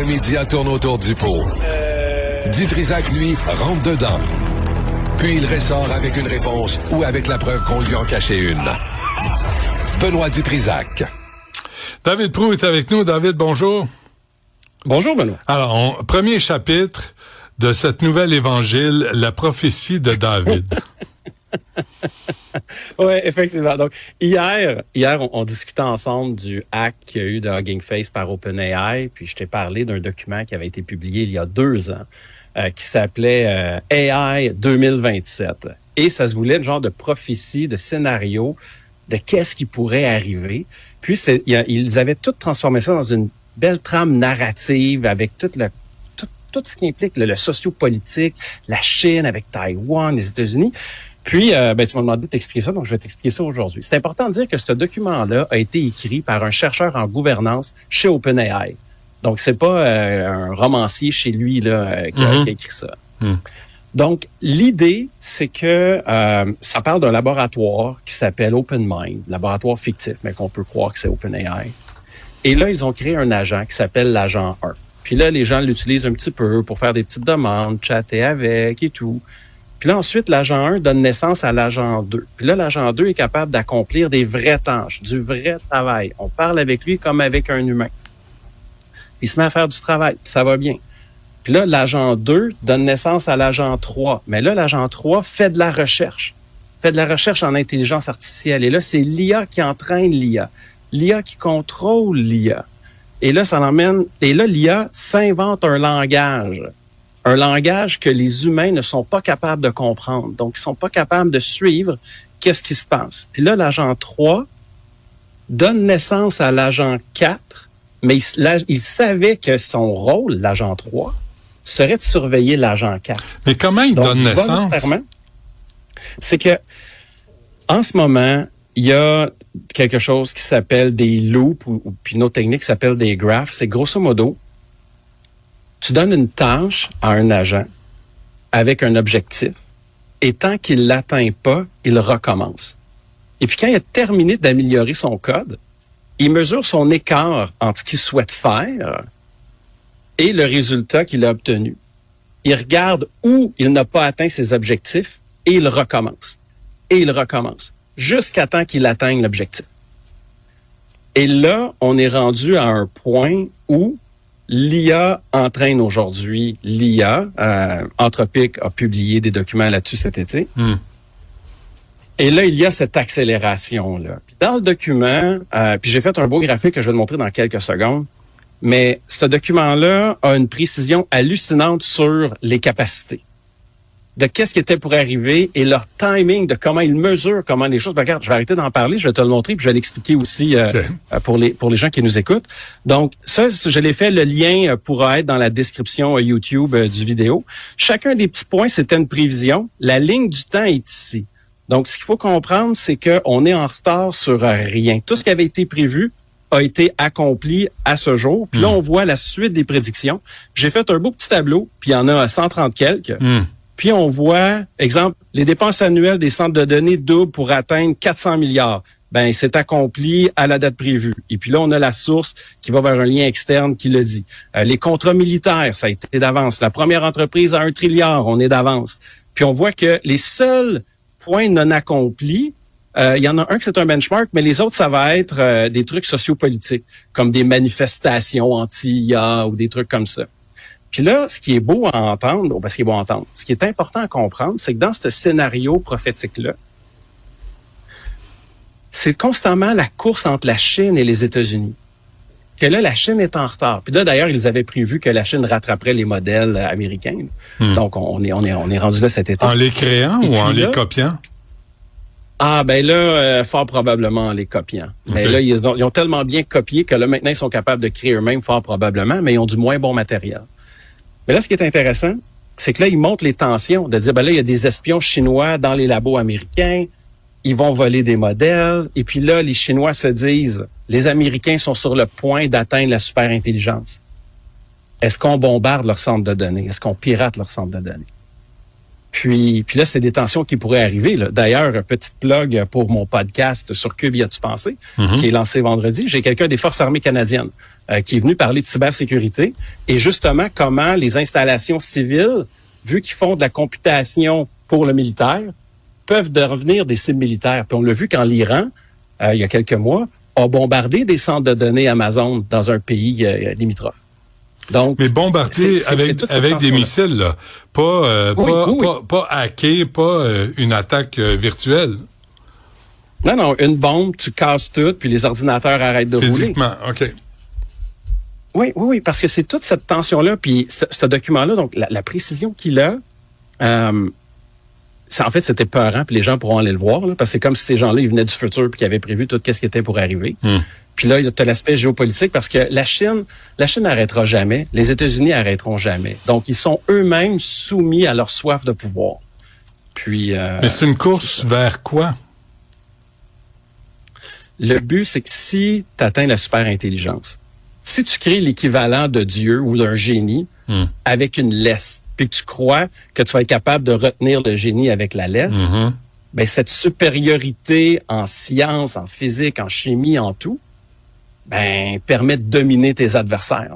médias tournent autour du pot. Dutrisac, lui, rentre dedans. Puis il ressort avec une réponse ou avec la preuve qu'on lui en cachait une. Benoît Dutrisac. David Proulx est avec nous. David, bonjour. Bonjour, Benoît. Alors, premier chapitre de cette nouvelle évangile, la prophétie de David. Oui, effectivement. Donc, hier, on discutait ensemble du hack qu'il y a eu de Hugging Face par OpenAI, puis je t'ai parlé d'un document qui avait été publié il y a 2 ans, qui s'appelait AI 2027. Et ça se voulait une genre de prophétie, de scénario, de qu'est-ce qui pourrait arriver. Puis, ils avaient tout transformé ça dans une belle trame narrative avec tout ce qui implique le sociopolitique, la Chine avec Taïwan, les États-Unis. Puis, tu m'as demandé de t'expliquer ça, donc je vais t'expliquer ça aujourd'hui. C'est important de dire que ce document-là a été écrit par un chercheur en gouvernance chez OpenAI. Donc, c'est pas un romancier chez lui là qui a écrit ça. Donc, l'idée, c'est que ça parle d'un laboratoire qui s'appelle OpenMind, laboratoire fictif, mais qu'on peut croire que c'est OpenAI. Et là, ils ont créé un agent qui s'appelle l'agent 1. Puis là, les gens l'utilisent un petit peu pour faire des petites demandes, chatter avec et tout. Puis là, ensuite, l'agent 1 donne naissance à l'agent 2. Puis là, l'agent 2 est capable d'accomplir des vraies tâches, du vrai travail. On parle avec lui comme avec un humain. Puis il se met à faire du travail, puis ça va bien. Puis là, l'agent 2 donne naissance à l'agent 3. Mais là, l'agent 3 fait de la recherche. Fait de la recherche en intelligence artificielle. Et là, c'est l'IA qui entraîne l'IA. L'IA qui contrôle l'IA. Et là, ça l'emmène. Et là, l'IA s'invente un langage. Un langage que les humains ne sont pas capables de comprendre. Donc, ils sont pas capables de suivre qu'est-ce qui se passe. Puis là, l'agent 3 donne naissance à l'agent 4, mais il savait que son rôle, l'agent 3, serait de surveiller l'agent 4. Mais comment il donne naissance? C'est que, en ce moment, il y a quelque chose qui s'appelle des loops, ou puis une autre technique qui s'appelle des graphs. C'est grosso modo, tu donnes une tâche à un agent avec un objectif, et tant qu'il l'atteint pas, il recommence. Et puis quand il a terminé d'améliorer son code, il mesure son écart entre ce qu'il souhaite faire et le résultat qu'il a obtenu. Il regarde où il n'a pas atteint ses objectifs et il recommence. Et il recommence jusqu'à temps qu'il atteigne l'objectif. Et là, on est rendu à un point où l'IA entraîne aujourd'hui l'IA. Anthropic a publié des documents là-dessus cet été. Et là, il y a cette accélération-là. Puis dans le document, puis j'ai fait un beau graphique que je vais te montrer dans quelques secondes, mais ce document-là a une précision hallucinante sur les capacités, de qu'est-ce qui était pour arriver et leur timing, de comment ils mesurent, comment les choses... Ben, regarde, je vais arrêter d'en parler, je vais te le montrer, puis je vais l'expliquer aussi pour les gens qui nous écoutent. Donc, ça, je l'ai fait, le lien pourra être dans la description YouTube du vidéo. Chacun des petits points, c'était une prévision. La ligne du temps est ici. Donc, ce qu'il faut comprendre, c'est qu'on est en retard sur rien. Tout ce qui avait été prévu a été accompli à ce jour. Puis là, on voit la suite des prédictions. J'ai fait un beau petit tableau, puis il y en a 130 quelques. Puis on voit, exemple, les dépenses annuelles des centres de données doublent pour atteindre 400 milliards. Ben, c'est accompli à la date prévue. Et puis là, on a la source qui va vers un lien externe qui le dit. Les contrats militaires, ça a été d'avance. La première entreprise à 1 trilliard, on est d'avance. Puis on voit que les seuls points non accomplis, il y en a un que c'est un benchmark, mais les autres, ça va être des trucs sociopolitiques, comme des manifestations anti-IA ou des trucs comme ça. Puis là, ce qui est beau à entendre, ce qui est important à comprendre, c'est que dans ce scénario prophétique-là, c'est constamment la course entre la Chine et les États-Unis. Que là, la Chine est en retard. Puis là, d'ailleurs, ils avaient prévu que la Chine rattraperait les modèles américains. Donc, on est rendu là cet été. En les créant ou en les copiant? Ah, ben là, fort probablement en les copiant. Mais là, ils ont tellement bien copié que là, maintenant, ils sont capables de créer eux-mêmes, fort probablement, mais ils ont du moins bon matériel. Mais là, ce qui est intéressant, c'est que là, ils montrent les tensions, de dire, ben là, il y a des espions chinois dans les labos américains, ils vont voler des modèles, et puis là, les Chinois se disent, les Américains sont sur le point d'atteindre la super-intelligence. Est-ce qu'on bombarde leur centre de données? Est-ce qu'on pirate leur centre de données? Puis là, c'est des tensions qui pourraient arriver. Là. D'ailleurs, petite plug pour mon podcast sur Cube, y a-tu pensé, qui est lancé vendredi. J'ai quelqu'un des Forces armées canadiennes qui est venu parler de cybersécurité et justement comment les installations civiles, vu qu'ils font de la computation pour le militaire, peuvent devenir des cibles militaires. Puis on l'a vu quand l'Iran, il y a quelques mois, a bombardé des centres de données Amazon dans un pays limitrophe. Donc, mais bombardé avec des missiles, là. Pas hacké, pas une attaque virtuelle. Non, une bombe, tu casses tout, puis les ordinateurs arrêtent de rouler. Physiquement, OK. Oui, parce que c'est toute cette tension-là, puis ce document-là, donc la précision qu'il a, en fait, c'était peurant, puis les gens pourront aller le voir, là, parce que c'est comme si ces gens-là, ils venaient du futur, puis qu'ils avaient prévu tout ce qui était pour arriver. Puis là, tu as l'aspect géopolitique, parce que la Chine n'arrêtera jamais, les États-Unis n'arrêteront jamais. Donc, ils sont eux-mêmes soumis à leur soif de pouvoir. Puis, mais c'est une course vers quoi? Le but, c'est que si tu atteins la super-intelligence, si tu crées l'équivalent de Dieu ou d'un génie avec une laisse, puis que tu crois que tu vas être capable de retenir le génie avec la laisse, ben cette supériorité en sciences, en physique, en chimie, en tout, ben permet de dominer tes adversaires.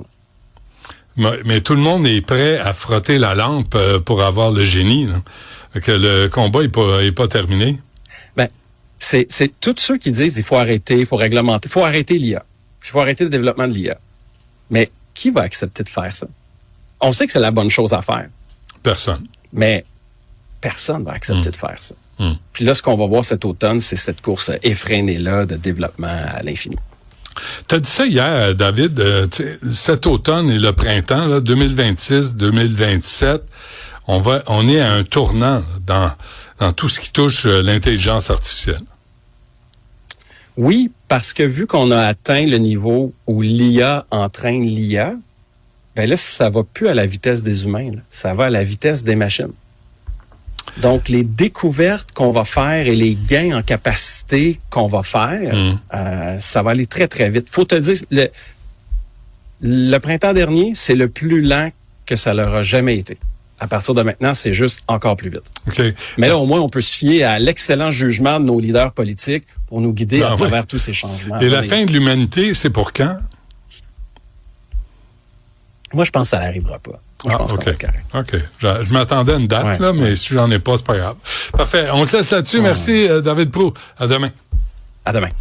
Mais tout le monde est prêt à frotter la lampe pour avoir le génie. Là. Que le combat est pas terminé. Ben c'est tous ceux qui disent il faut arrêter, il faut réglementer, il faut arrêter l'IA. Il faut arrêter le développement de l'IA. Mais qui va accepter de faire ça? On sait que c'est la bonne chose à faire. Personne. Mais personne va accepter de faire ça. Puis là, ce qu'on va voir cet automne, c'est cette course effrénée-là de développement à l'infini. Tu as dit ça hier, David, cet automne et le printemps, là, 2026-2027, on est à un tournant dans tout ce qui touche l'intelligence artificielle. Oui, parce que vu qu'on a atteint le niveau où l'IA entraîne l'IA, ben là, ça va plus à la vitesse des humains, là. Ça va à la vitesse des machines. Donc, les découvertes qu'on va faire et les gains en capacité qu'on va faire, ça va aller très, très vite. Faut te dire, le printemps dernier, c'est le plus lent que ça leur a jamais été. À partir de maintenant, c'est juste encore plus vite. Okay. Mais là, au moins, on peut se fier à l'excellent jugement de nos leaders politiques pour nous guider à travers tous ces changements. Et la fin de l'humanité, c'est pour quand? Moi, je pense que ça n'arrivera pas. Moi, je pense qu'on va être correct. OK. Je m'attendais à une date, mais si j'en ai pas, c'est pas grave. Parfait. On se laisse là-dessus. Merci, David Proulx. À demain. À demain.